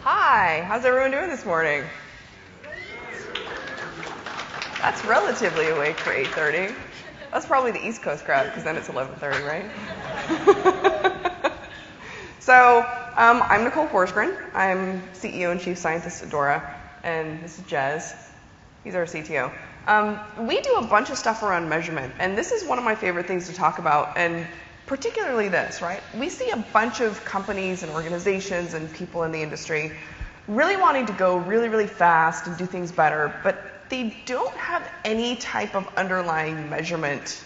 Hi, how's everyone doing this morning? That's relatively awake for 8:30. That's probably the East Coast crowd, because then it's 11:30, right? So, I'm Nicole Forsgren. I'm CEO and Chief Scientist at DORA, and this is Jez. He's our CTO. We do a bunch of stuff around measurement, and this is one of my favorite things to talk about, and particularly this, right? We see a bunch of companies and organizations and people in the industry really wanting to go really, really fast and do things better, but they don't have any type of underlying measurement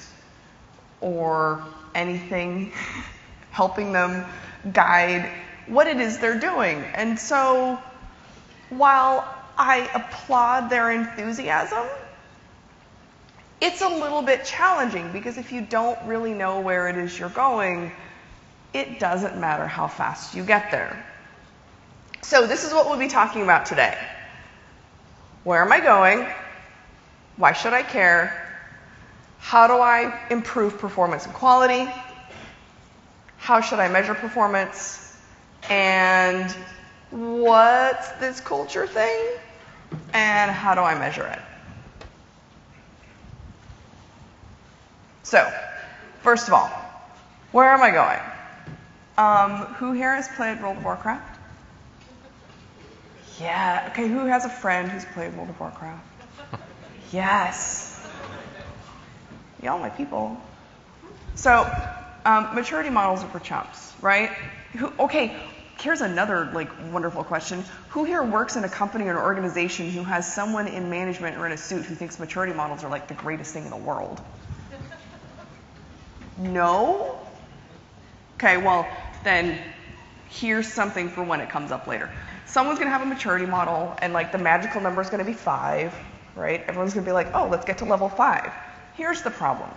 or anything helping them guide what it is they're doing. And so while I applaud their enthusiasm, it's a little bit challenging, because if you don't really know where it is you're going, it doesn't matter how fast you get there. So this is what we'll be talking about today. Where am I going? Why should I care? How do I improve performance and quality? How should I measure performance? And what's this culture thing? And how do I measure it? So, first of all, where am I going? Who here has played World of Warcraft? Yeah. Okay, who has a friend who's played World of Warcraft? Yes. Y'all my people. So, maturity models are for chumps, right? Okay, here's another wonderful question. Who here works in a company or an organization who has someone in management or in a suit who thinks maturity models are the greatest thing in the world? No? Okay, well, then here's something for when it comes up later. Someone's going to have a maturity model, and the magical number is going to be 5, right? Everyone's going to be like, oh, let's get to level 5. Here's the problem.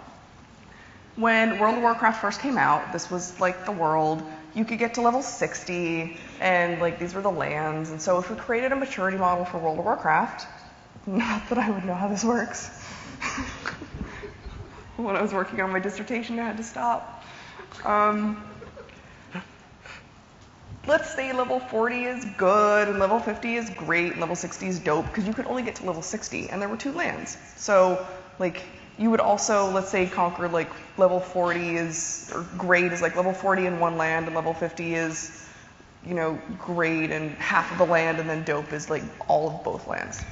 When World of Warcraft first came out, this was the world. You could get to level 60, and these were the lands. And so if we created a maturity model for World of Warcraft, not that I would know how this works. When I was working on my dissertation, I had to stop. Let's say level 40 is good, and level 50 is great, and level 60 is dope, because you could only get to level 60, and there were 2 lands. So, you would also, let's say, conquer, level 40 is, or great is level 40 in one land, and level 50 is, great and half of the land, and then dope is, all of both lands.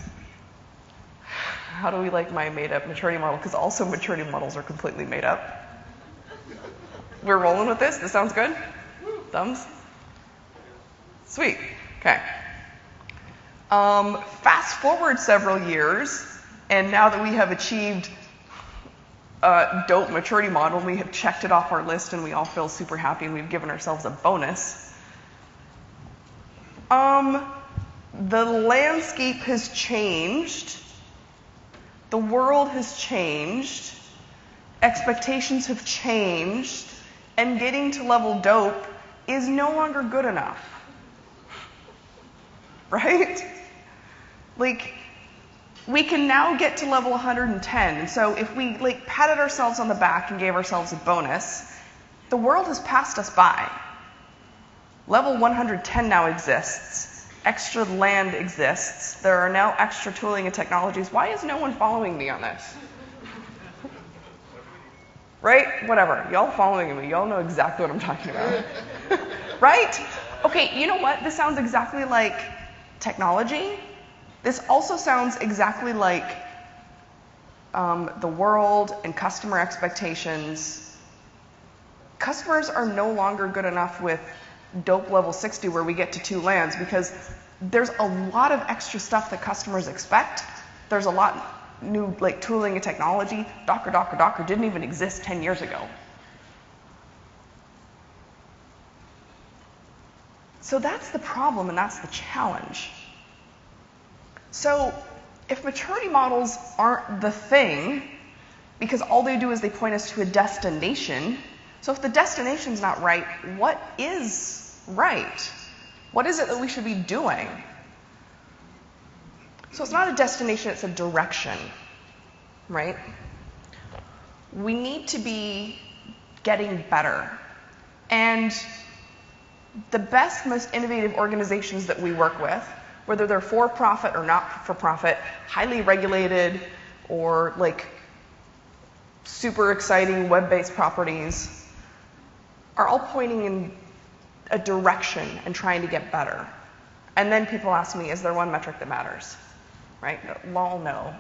How do we like my made-up maturity model? Because also maturity models are completely made up. We're rolling with this? This sounds good? Thumbs? Sweet. Okay. Fast forward several years, and now that we have achieved a dope maturity model, we have checked it off our list, and we all feel super happy, and we've given ourselves a bonus. The landscape has changed. The world has changed, expectations have changed, and getting to level dope is no longer good enough. Right? We can now get to level 110, and so if we patted ourselves on the back and gave ourselves a bonus, the world has passed us by. Level 110 now exists. Extra land exists. There are now extra tooling and technologies. Why is no one following me on this? Right? Whatever. Y'all following me. Y'all know exactly what I'm talking about. Right? Okay, you know what? This sounds exactly like technology. This also sounds exactly like the world and customer expectations. Customers are no longer good enough with dope level 60 where we get to 2 lands, because there's a lot of extra stuff that customers expect. There's a lot new tooling and technology. Docker didn't even exist 10 years ago. So that's the problem, and that's the challenge. So if maturity models aren't the thing, because all they do is they point us to a destination, so if the destination's not right, what is right? What is it that we should be doing? So it's not a destination, it's a direction, right? We need to be getting better. And the best, most innovative organizations that we work with, whether they're for-profit or not for-profit, highly regulated or like super exciting web-based properties, are all pointing in a direction and trying to get better. And then people ask me, is there one metric that matters? Right? Well, no.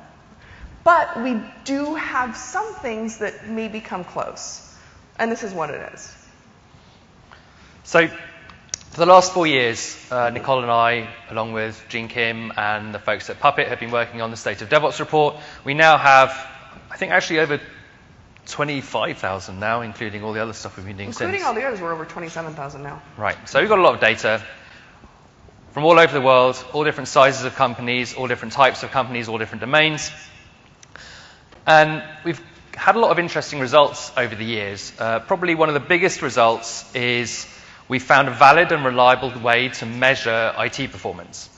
But we do have some things that maybe come close. And this is what it is. So for the last 4 years, Nicole and I, along with Gene Kim and the folks at Puppet, have been working on the State of DevOps report. We now have, I think, actually over 25,000 now, including all the other stuff we've been doing since. Including all the others, we're over 27,000 now. Right. So we've got a lot of data from all over the world, all different sizes of companies, all different types of companies, all different domains. And we've had a lot of interesting results over the years. Probably one of the biggest results is we found a valid and reliable way to measure IT performance.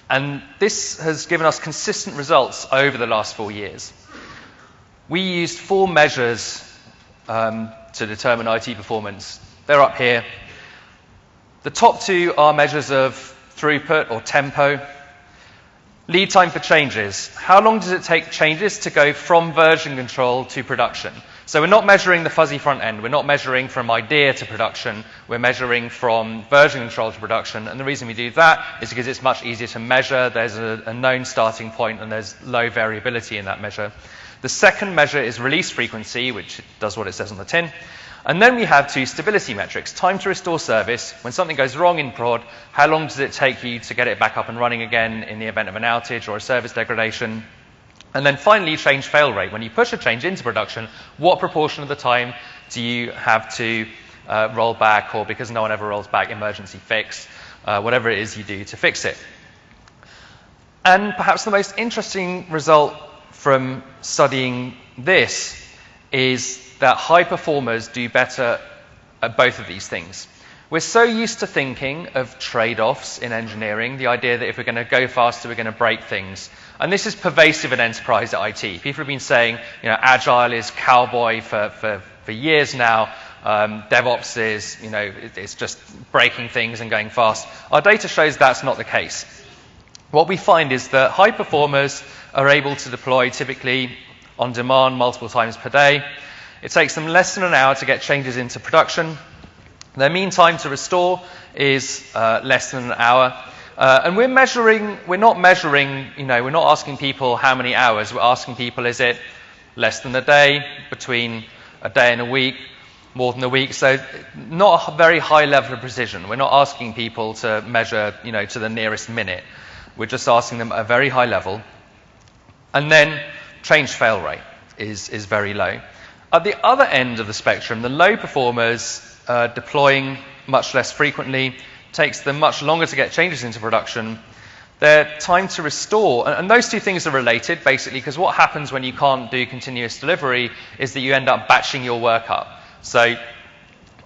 And this has given us consistent results over the last 4 years. We used 4 measures to determine IT performance. They're up here. The top 2 are measures of throughput or tempo. Lead time for changes. How long does it take changes to go from version control to production? So we're not measuring the fuzzy front end. We're not measuring from idea to production. We're measuring from version control to production. And the reason we do that is because it's much easier to measure. There's a known starting point and there's low variability in that measure. The second measure is release frequency, which does what it says on the tin. And then we have 2 stability metrics. Time to restore service. When something goes wrong in prod, how long does it take you to get it back up and running again in the event of an outage or a service degradation? And then finally, change fail rate. When you push a change into production, what proportion of the time do you have to roll back, or because no one ever rolls back, emergency fix, whatever it is you do to fix it? And perhaps the most interesting result from studying this is that high performers do better at both of these things. We're so used to thinking of trade-offs in engineering, the idea that if we're going to go faster, we're going to break things. And this is pervasive in enterprise IT. People have been saying, Agile is Cowboy for years now. DevOps is, it's just breaking things and going fast. Our data shows that's not the case. What we find is that high performers are able to deploy typically on demand multiple times per day. It takes them less than an hour to get changes into production. Their mean time to restore is less than an hour. And we're not measuring, we're not asking people how many hours. We're asking people, is it less than a day, between a day and a week, more than a week? So not a very high level of precision. We're not asking people to measure, to the nearest minute. We're just asking them at a very high level. And then change fail rate is very low. At the other end of the spectrum, the low performers deploying much less frequently, takes them much longer to get changes into production. Their time to restore, and those 2 things are related basically, because what happens when you can't do continuous delivery is that you end up batching your work up. So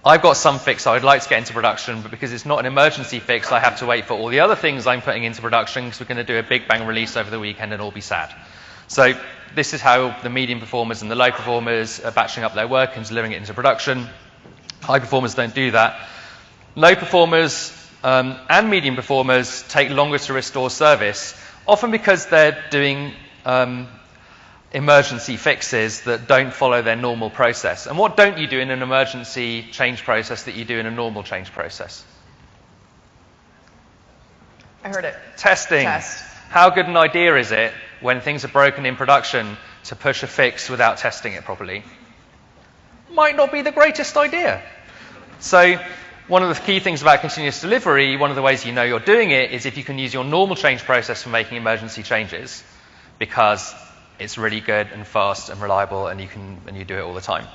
I've got some fix I would like to get into production, but because it's not an emergency fix, I have to wait for all the other things I'm putting into production because we're going to do a big bang release over the weekend and all be sad. So this is how the medium performers and the low performers are batching up their work and delivering it into production. High performers don't do that. Low performers and medium performers take longer to restore service, often because they're doing emergency fixes that don't follow their normal process. And what don't you do in an emergency change process that you do in a normal change process? I heard it. Testing. Test. How good an idea is it when things are broken in production to push a fix without testing it properly? Might not be the greatest idea. So one of the key things about continuous delivery, one of the ways you know you're doing it, is if you can use your normal change process for making emergency changes, because it's really good and fast and reliable, and you do it all the time.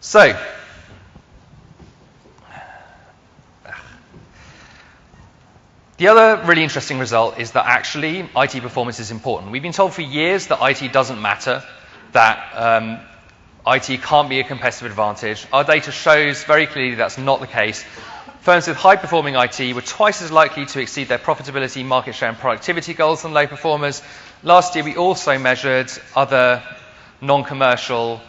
So the other really interesting result is that actually IT performance is important. We've been told for years that IT doesn't matter, that IT can't be a competitive advantage. Our data shows very clearly that's not the case. Firms with high-performing IT were twice as likely to exceed their profitability, market share, and productivity goals than low performers. Last year, we also measured other non-commercial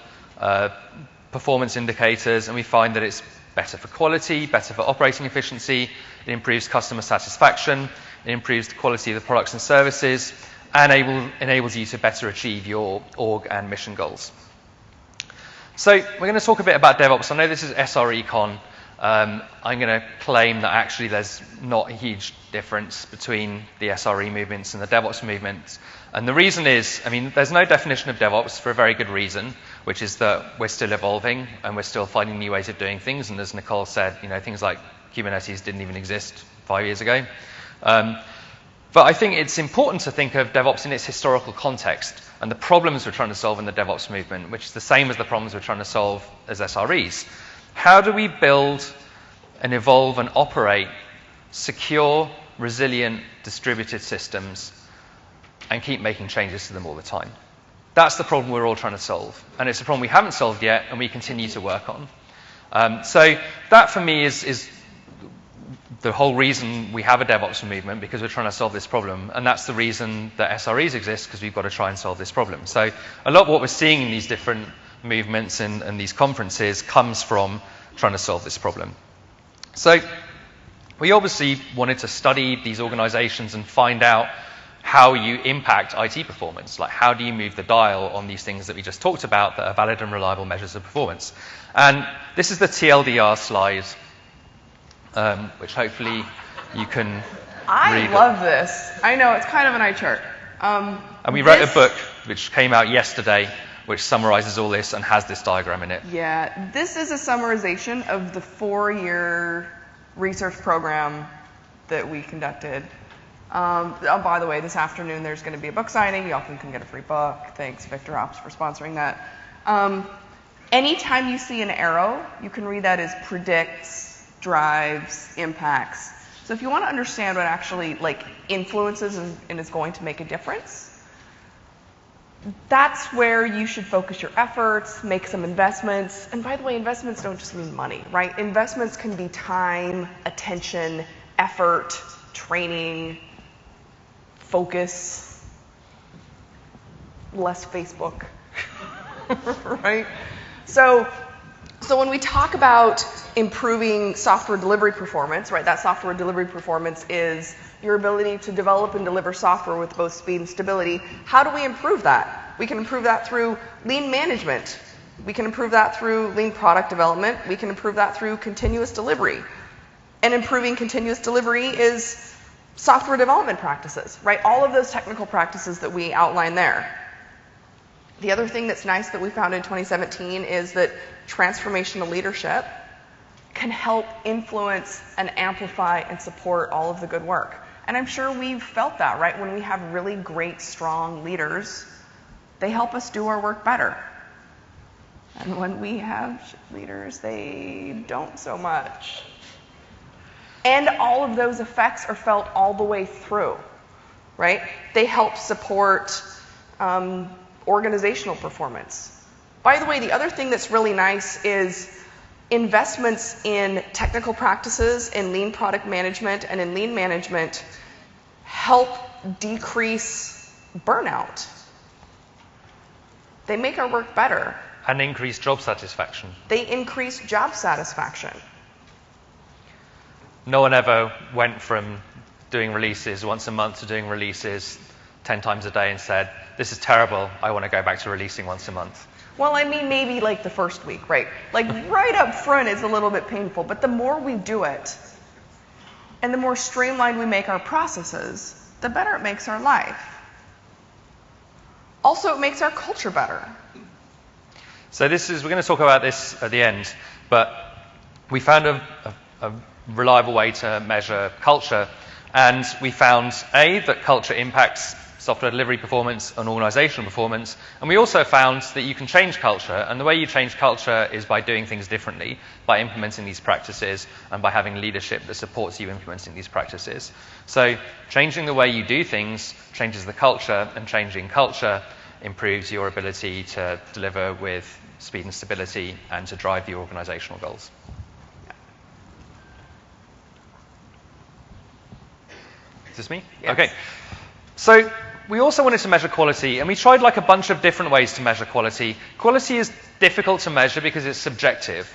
performance indicators, and we find that it's better for quality, better for operating efficiency, it improves customer satisfaction, it improves the quality of the products and services, and enables you to better achieve your org and mission goals. So we're going to talk a bit about DevOps. I know this is SREcon. I'm going to claim that actually there's not a huge difference between the SRE movements and the DevOps movements. And the reason is, I mean, there's no definition of DevOps for a very good reason, which is that we're still evolving and we're still finding new ways of doing things. And as Nicole said, you know, things like Kubernetes didn't even exist 5 years ago. But I think it's important to think of DevOps in its historical context and the problems we're trying to solve in the DevOps movement, which is the same as the problems we're trying to solve as SREs. How do we build and evolve and operate secure, resilient, distributed systems and keep making changes to them all the time? That's the problem we're all trying to solve. And it's a problem we haven't solved yet and we continue to work on. So that for me is the whole reason we have a DevOps movement, because we're trying to solve this problem. And that's the reason that SREs exist, because we've got to try and solve this problem. So a lot of what we're seeing in these different movements and these conferences comes from trying to solve this problem. So we obviously wanted to study these organizations and find out how you impact IT performance. Like, how do you move the dial on these things that we just talked about that are valid and reliable measures of performance? And this is the TLDR slide, which hopefully you can read. I love this. I know, it's kind of an eye chart. And we wrote a book which came out yesterday, which summarizes all this and has this diagram in it. Yeah, this is a summarization of the 4-year research program that we conducted. Oh, by the way, this afternoon there's going to be a book signing. Y'all can come get a free book. Thanks, Victor Ops, for sponsoring that. Anytime you see an arrow, you can read that as predicts, drives, impacts. So if you want to understand what actually influences and is going to make a difference, that's where you should focus your efforts, make some investments. And by the way, investments don't just mean money, right? Investments can be time, attention, effort, training, focus, less Facebook, right? So when we talk about improving software delivery performance, right, that software delivery performance is your ability to develop and deliver software with both speed and stability. How do we improve that? We can improve that through lean management. We can improve that through lean product development. We can improve that through continuous delivery. And improving continuous delivery is software development practices, right? All of those technical practices that we outline there. The other thing that's nice that we found in 2017 is that transformational leadership can help influence and amplify and support all of the good work. And I'm sure we've felt that, right? When we have really great, strong leaders, they help us do our work better. And when we have leaders, they don't so much. And all of those effects are felt all the way through, right? They help support organizational performance. By the way, the other thing that's really nice is investments in technical practices, in lean product management, and in lean management help decrease burnout. They make our work better. And increase job satisfaction. They increase job satisfaction. No one ever went from doing releases once a month to doing releases 10 times a day and said, this is terrible, I want to go back to releasing once a month. Well, I mean, maybe the first week, right? Right up front is a little bit painful, but the more we do it, and the more streamlined we make our processes, the better it makes our life. Also, it makes our culture better. So we're going to talk about this at the end, but we found a reliable way to measure culture, and we found, that culture impacts software delivery performance and organizational performance, and we also found that you can change culture, and the way you change culture is by doing things differently, by implementing these practices, and by having leadership that supports you implementing these practices. So changing the way you do things changes the culture, and changing culture improves your ability to deliver with speed and stability and to drive your organizational goals. Is this me? Yes. Okay. So we also wanted to measure quality, and we tried a bunch of different ways to measure quality. Quality is difficult to measure because it's subjective.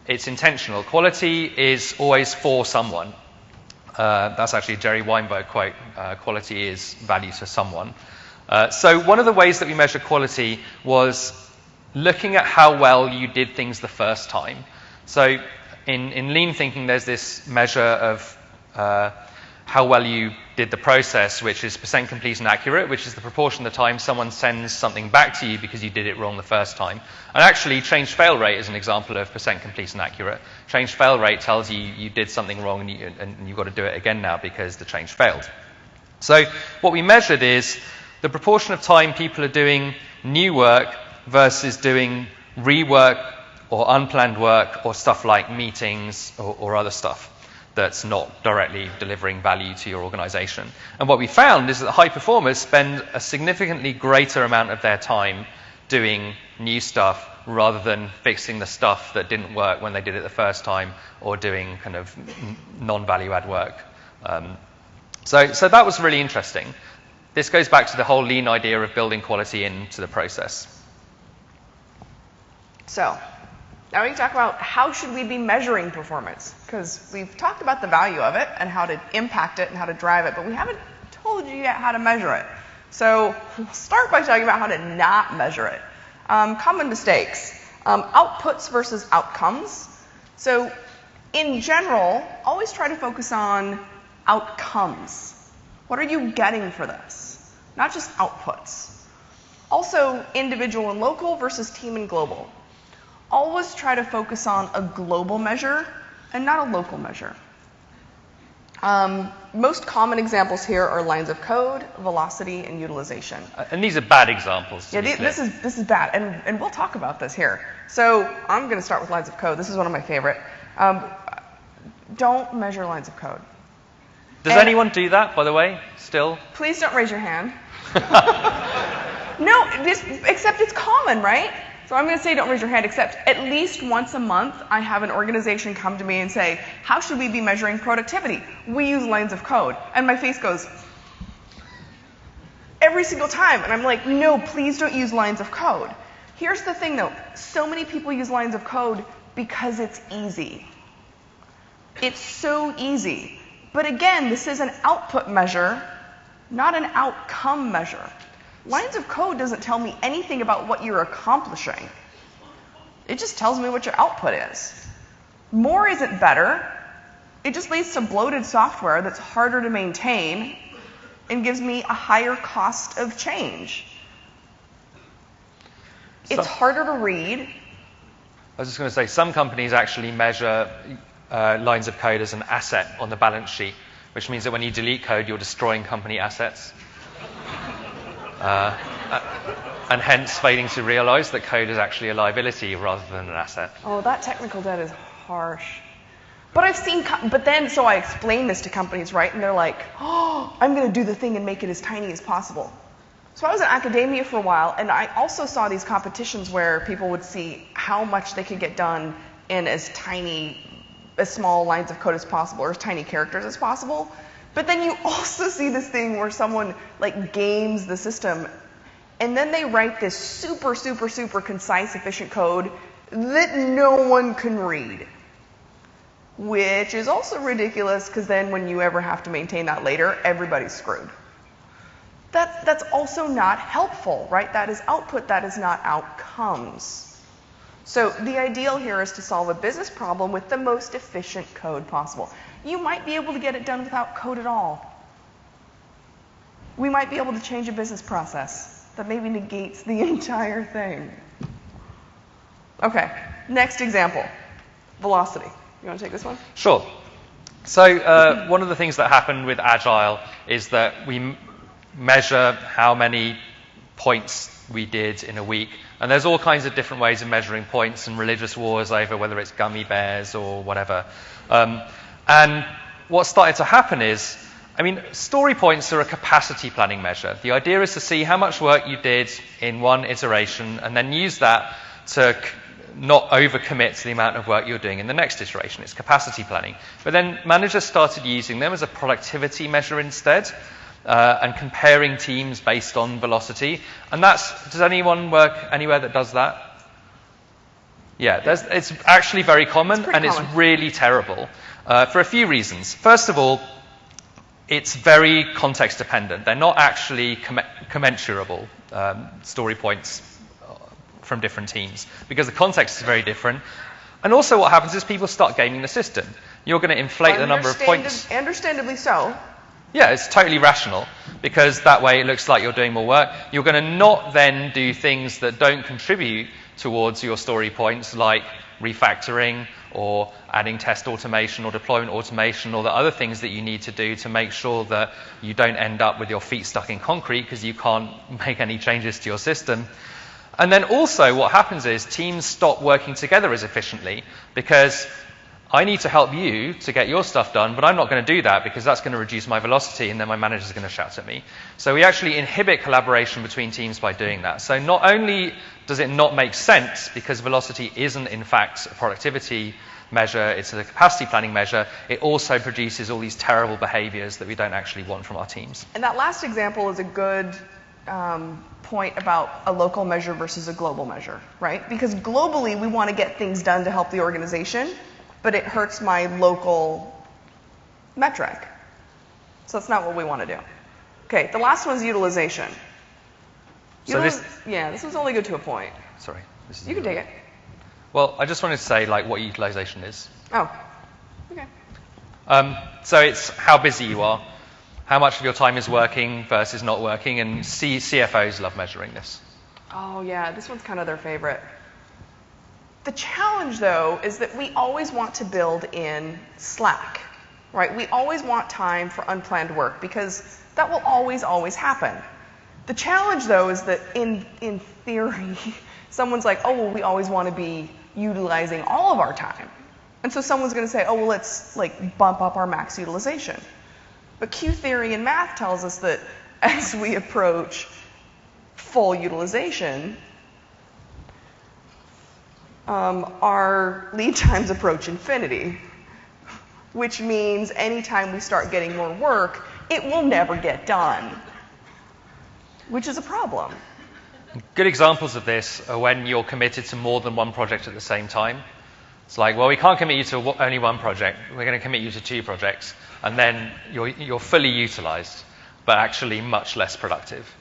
it's intentional. Quality is always for someone. That's actually a Jerry Weinberg quote. Quality is value to someone. So one of the ways that we measure quality was looking at how well you did things the first time. So in lean thinking, there's this measure of how well you did the process, which is % complete and accurate, which is the proportion of the time someone sends something back to you because you did it wrong the first time. And actually, change fail rate is an example of % complete and accurate. Change fail rate tells you you did something wrong and you've got to do it again now because the change failed. So what we measured is the proportion of time people are doing new work versus doing rework or unplanned work or stuff like meetings or other stuff that's not directly delivering value to your organization. And what we found is that high performers spend a significantly greater amount of their time doing new stuff rather than fixing the stuff that didn't work when they did it the first time or doing kind of non-value add work. So that was really interesting. This goes back to the whole lean idea of building quality into the process. So now we can talk about how should we be measuring performance, because we've talked about the value of it and how to impact it and how to drive it, but we haven't told you yet how to measure it. So we'll start by talking about how to not measure it. Common mistakes. Outputs versus outcomes. So in general, always try to focus on outcomes. What are you getting for this? Not just outputs. Also, individual and local versus team and global. Always try to focus on a global measure and not a local measure. Most common examples here are lines of code, velocity, and utilization. And these are bad examples. Yeah, this is bad, and we'll talk about this here. So I'm going to start with lines of code. This is one of my favorite. Don't measure lines of code. Does anyone do that, by the way, still? Please don't raise your hand. No, except it's common, right? So I'm going to say don't raise your hand, except at least once a month I have an organization come to me and say, how should we be measuring productivity? We use lines of code. And my face goes, every single time. And I'm like, no, please don't use lines of code. Here's the thing, though. So many people use lines of code because it's easy. It's so easy. But again, this is an output measure, not an outcome measure. Lines of code doesn't tell me anything about what you're accomplishing. It just tells me what your output is. More isn't better. It just leads to bloated software that's harder to maintain and gives me a higher cost of change. It's harder to read. I was just going to say, some companies actually measure lines of code as an asset on the balance sheet, which means that when you delete code, you're destroying company assets. And hence failing to realize that code is actually a liability rather than an asset. Oh, that technical debt is harsh. But I've seen, so I explain this to companies, right? And they're like, oh, I'm going to do the thing and make it as tiny as possible. So I was in academia for a while, and I also saw these competitions where people would see how much they could get done in as small lines of code as possible, or as tiny characters as possible. But then you also see this thing where someone like games the system, and then they write this super, super, super concise, efficient code that no one can read. Which is also ridiculous, because then when you ever have to maintain that later, everybody's screwed. That's also not helpful, right? That is output, that is not outcomes. So the ideal here is to solve a business problem with the most efficient code possible. You might be able to get it done without code at all. We might be able to change a business process that maybe negates the entire thing. Okay, next example, velocity. You want to take this one? Sure. So one of the things that happened with Agile is that we measure how many points we did in a week. And there's all kinds of different ways of measuring points and religious wars over whether it's gummy bears or whatever. And what started to happen is, story points are a capacity planning measure. The idea is to see how much work you did in one iteration and then use that to not overcommit to the amount of work you're doing in the next iteration. It's capacity planning. But then managers started using them as a productivity measure instead, and comparing teams based on velocity. And does anyone work anywhere that does that? Yeah, it's actually very common, and common. it's really terrible for a few reasons. First of all, it's very context dependent. They're not actually commensurable story points from different teams because the context is very different. And also what happens is people start gaming the system. You're going to inflate the number of points. Understandably so. Yeah, it's totally rational because that way it looks like you're doing more work. You're going to not then do things that don't contribute towards your story points like refactoring or adding test automation or deployment automation or the other things that you need to do to make sure that you don't end up with your feet stuck in concrete because you can't make any changes to your system. And then also what happens is teams stop working together as efficiently because I need to help you to get your stuff done, but I'm not going to do that because that's going to reduce my velocity and then my manager's going to shout at me. So we actually inhibit collaboration between teams by doing that. So not only does it not make sense because velocity isn't in fact a productivity measure, it's a capacity planning measure, it also produces all these terrible behaviors that we don't actually want from our teams. And that last example is a good point about a local measure versus a global measure, right? Because globally we want to get things done to help the organization, but it hurts my local metric. So that's not what we want to do. Okay, the last one's utilization. This one's only good to a point. Sorry. You can take it. Well, I just wanted to say like what utilization is. Oh, okay. So it's how busy you are, how much of your time is working versus not working, and CFOs love measuring this. Oh yeah, this one's kind of their favorite. The challenge, though, is that we always want to build in slack, right? We always want time for unplanned work because that will always happen. The challenge, though, is that in theory, someone's like, oh, well, we always want to be utilizing all of our time. And so someone's going to say, oh, well, let's like bump up our max utilization. But Q theory in math tells us that as we approach full utilization, our lead times approach infinity, which means anytime we start getting more work, it will never get done, which is a problem. Good examples of this are when you're committed to more than one project at the same time. It's like, well, we can't commit you to only one project. We're going to commit you to 2 projects. And then you're fully utilized, but actually much less productive.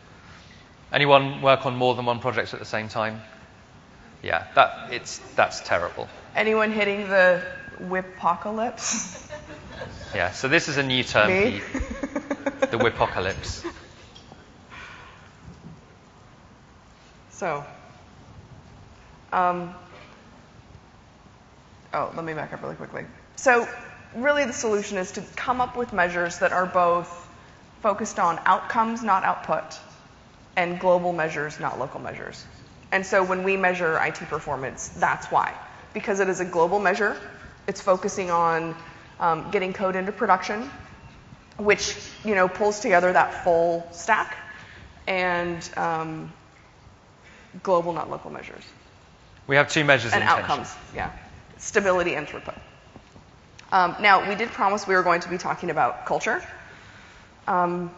Anyone work on more than one project at the same time? Yeah, that's terrible. Anyone hitting the whip-pocalypse? Yeah, so this is a new term, Me? the whip-pocalypse. So, let me back up really quickly. So, really the solution is to come up with measures that are both focused on outcomes, not output, and global measures, not local measures. And so when we measure IT performance, that's why. Because it is a global measure, it's focusing on getting code into production, which pulls together that full stack, and global, not local measures. We have 2 measures and in intention. Outcomes, yeah. Stability and throughput. Now, we did promise we were going to be talking about culture. I'm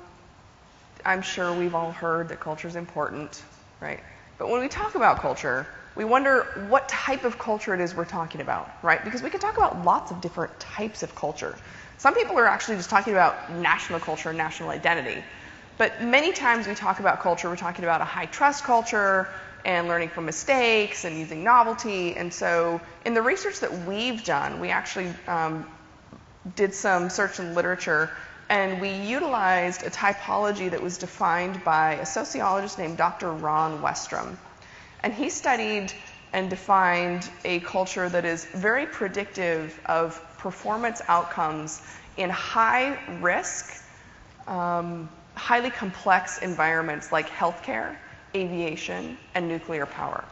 sure we've all heard that culture is important, right? But when we talk about culture, we wonder what type of culture it is we're talking about, right? Because we can talk about lots of different types of culture. Some people are actually just talking about national culture and national identity. But many times we talk about culture, we're talking about a high trust culture and learning from mistakes and using novelty. And so in the research that we've done, we actually did some search in literature, and we utilized a typology that was defined by a sociologist named Dr. Ron Westrom. And he studied and defined a culture that is very predictive of performance outcomes in high risk, highly complex environments like healthcare, aviation, and nuclear power.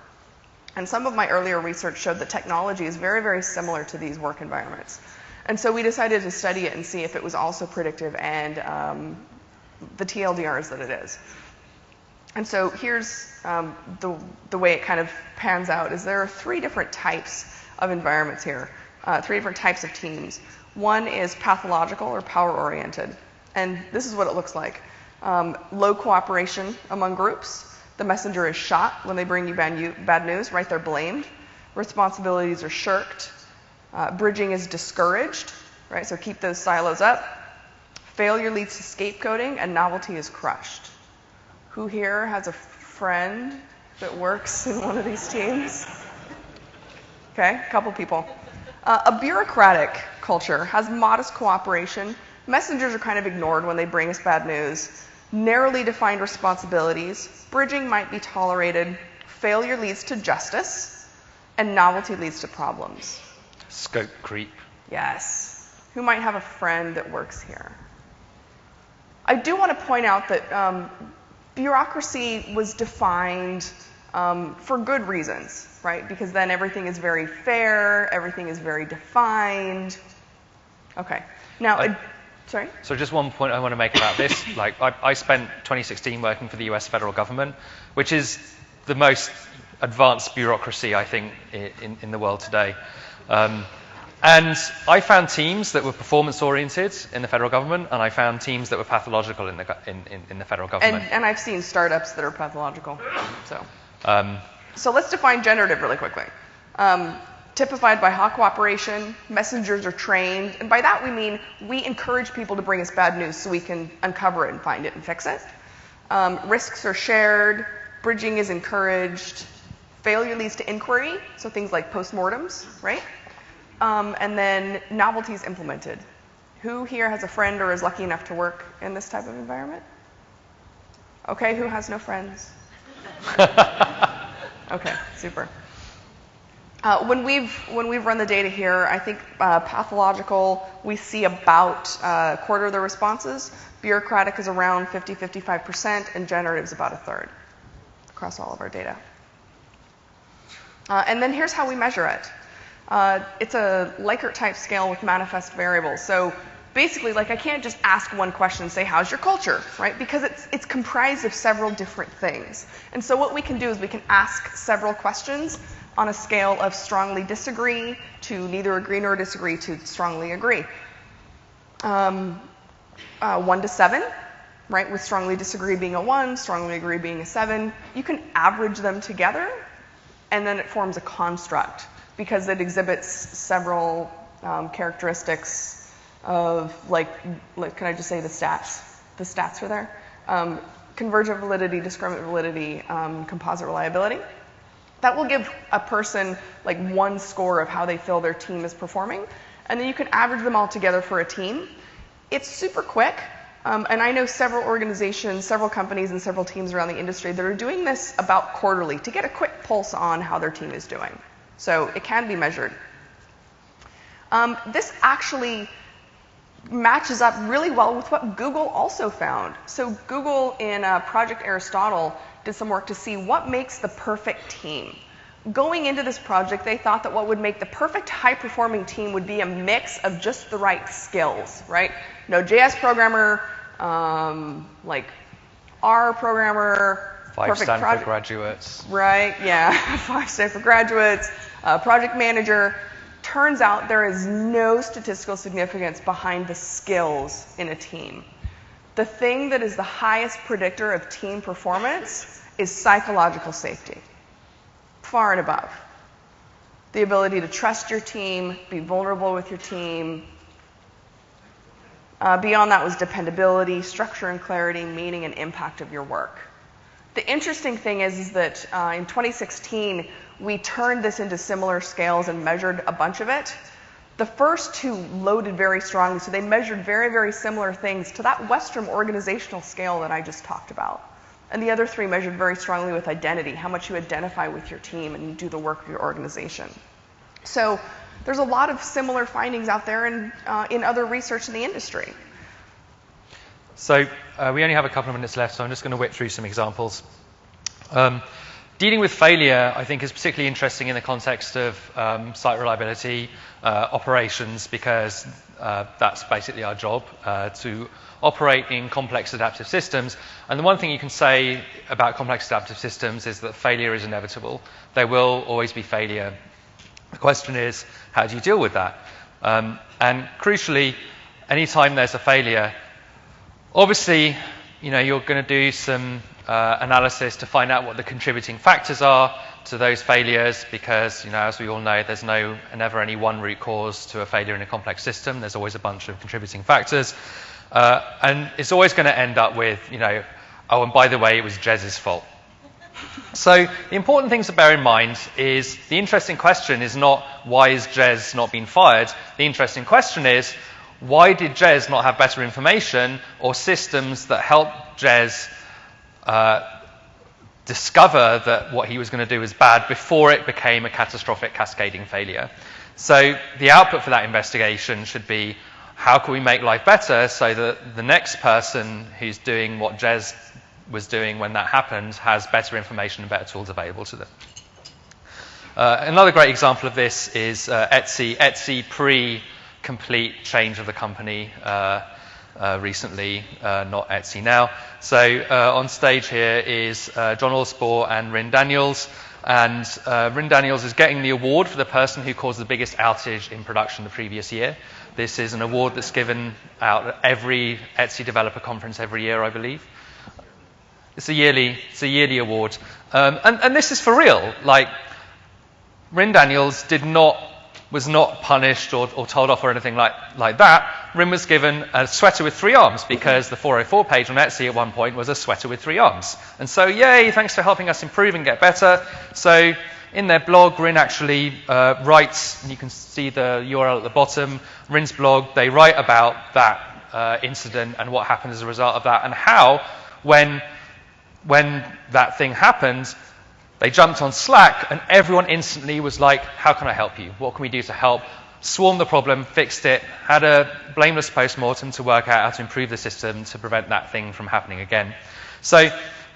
And some of my earlier research showed that technology is very, very similar to these work environments. And so we decided to study it and see if it was also predictive and the TLDRs that it is. And so here's the way it kind of pans out is there are 3 different types of environments here, 3 different types of teams. One is pathological or power-oriented. And this is what it looks like. Low cooperation among groups. The messenger is shot when they bring you bad news, right? They're blamed. responsibilities are shirked, bridging is discouraged, right? So keep those silos up. Failure leads to scapegoating, and novelty is crushed. Who here has a friend that works in one of these teams? Okay, a couple people. A bureaucratic culture has modest cooperation. Messengers are kind of ignored when they bring us bad news. Narrowly defined responsibilities. Bridging might be tolerated. Failure leads to justice. And novelty leads to problems. Scope creep. Yes. Who might have a friend that works here? I do want to point out that bureaucracy was defined for good reasons, right? Because then everything is very fair, everything is very defined. Okay. Now, sorry? So just one point I want to make about this. Like, I spent 2016 working for the US federal government, which is the most advanced bureaucracy, I think, in the world today. And I found teams that were performance-oriented in the federal government, and I found teams that were pathological in the federal government. And I've seen startups that are pathological. So let's define generative really quickly. Typified by hot cooperation, messengers are trained, and by that we mean we encourage people to bring us bad news so we can uncover it and find it and fix it. Risks are shared, bridging is encouraged, failure leads to inquiry, so things like postmortems, right? And then novelty is implemented. Who here has a friend or is lucky enough to work in this type of environment? Okay, who has no friends? Okay, super. When we've run the data here, I think pathological, we see about a quarter of the responses. Bureaucratic is around 50-55%, and generative is about a third across all of our data. And then here's how we measure it. It's a Likert type scale with manifest variables. So basically, like, I can't just ask one question and say, how's your culture, right? Because it's comprised of several different things. And so what we can do is we can ask several questions on a scale of strongly disagree to neither agree nor disagree to strongly agree. 1 to 7, right? With strongly disagree being a 1, strongly agree being a 7. You can average them together, and then it forms a construct because it exhibits several characteristics of, like, can I just say the stats? The stats are there. Convergent validity, discriminant validity, composite reliability. That will give a person like one score of how they feel their team is performing, and then you can average them all together for a team. It's super quick, and I know several organizations, several companies, and several teams around the industry that are doing this about quarterly to get a quick pulse on how their team is doing. So it can be measured. This actually matches up really well with what Google also found. So Google in Project Aristotle did some work to see what makes the perfect team. Going into this project, they thought that what would make the perfect high-performing team would be a mix of just the right skills, right? Node.js programmer, like R programmer, 5 Stanford graduates. Right, yeah, 5 Stanford graduates, project manager. Turns out there is no statistical significance behind the skills in a team. The thing that is the highest predictor of team performance is psychological safety, far and above. The ability to trust your team, be vulnerable with your team. Beyond that was dependability, structure and clarity, meaning and impact of your work. The interesting thing is that in 2016, we turned this into similar scales and measured a bunch of it. The first two loaded very strongly, so they measured very, very similar things to that Western organizational scale that I just talked about. And the other 3 measured very strongly with identity, how much you identify with your team and you do the work of your organization. So there's a lot of similar findings out there in other research in the industry. So we only have a couple of minutes left, so I'm just going to whip through some examples. Dealing with failure, I think, is particularly interesting in the context of site reliability, operations, because that's basically our job, to operate in complex adaptive systems. And the one thing you can say about complex adaptive systems is that failure is inevitable. There will always be failure. The question is, how do you deal with that? And crucially, anytime there's a failure, obviously, you're going to do some analysis to find out what the contributing factors are to those failures, because, as we all know, there's never any one root cause to a failure in a complex system. There's always a bunch of contributing factors. And it's always going to end up with, oh, and by the way, it was Jez's fault. So the important thing to bear in mind is the interesting question is not why is Jez not being fired. The interesting question is why did Jez not have better information or systems that help Jez discover that what he was going to do was bad before it became a catastrophic cascading failure. So the output for that investigation should be, how can we make life better so that the next person who's doing what Jez was doing when that happened has better information and better tools available to them. Another great example of this is Etsy. Etsy pre-complete change of the company recently, not Etsy now. So on stage here is John Allspore and Rin Daniels. And Rin Daniels is getting the award for the person who caused the biggest outage in production the previous year. This is an award that's given out at every Etsy developer conference every year, I believe. It's a yearly award. And this is for real. Like, Rin Daniels was not punished or told off or anything like that. Rin was given a sweater with 3 arms because the 404 page on Etsy at one point was a sweater with 3 arms. And so, yay, thanks for helping us improve and get better. So in their blog, Rin actually writes, and you can see the URL at the bottom, Rin's blog, they write about that incident and what happened as a result of that, and how, when that thing happened, they jumped on Slack and everyone instantly was like, how can I help you? What can we do to help? Swarmed the problem, fixed it, had a blameless post-mortem to work out how to improve the system to prevent that thing from happening again. So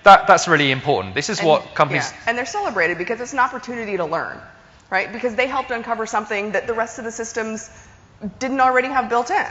that's really important. This is what companies... Yeah. And they're celebrated because it's an opportunity to learn, right? Because they helped uncover something that the rest of the systems didn't already have built in.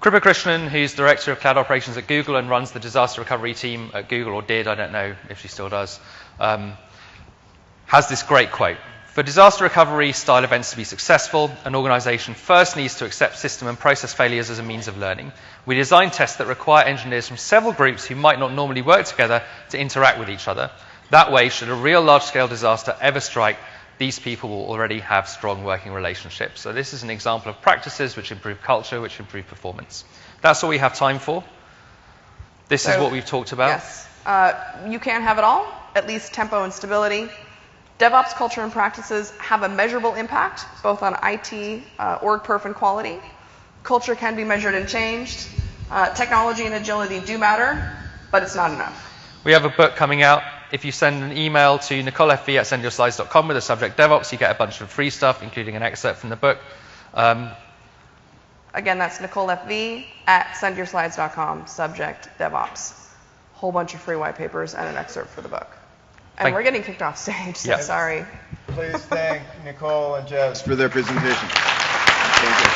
Kripa Krishnan, who's Director of Cloud Operations at Google and runs the disaster recovery team at Google, or did, I don't know if she still does, has this great quote. For disaster recovery style events to be successful, an organization first needs to accept system and process failures as a means of learning. We design tests that require engineers from several groups who might not normally work together to interact with each other. That way, should a real large-scale disaster ever strike, these people will already have strong working relationships. So this is an example of practices which improve culture, which improve performance. That's all we have time for. This is what we've talked about. Yes. You can't have it all, at least tempo and stability. DevOps culture and practices have a measurable impact, both on IT, org perf, and quality. Culture can be measured and changed. Technology and agility do matter, but it's not enough. We have a book coming out. If you send an email to nicolefv@sendyourslides.com with the subject DevOps, you get a bunch of free stuff, including an excerpt from the book. Again, that's nicolefv@sendyourslides.com, subject DevOps. Whole bunch of free white papers and an excerpt for the book. And we're getting kicked off stage, so sorry. Please thank Nicole and Jez for their presentation. Thank you.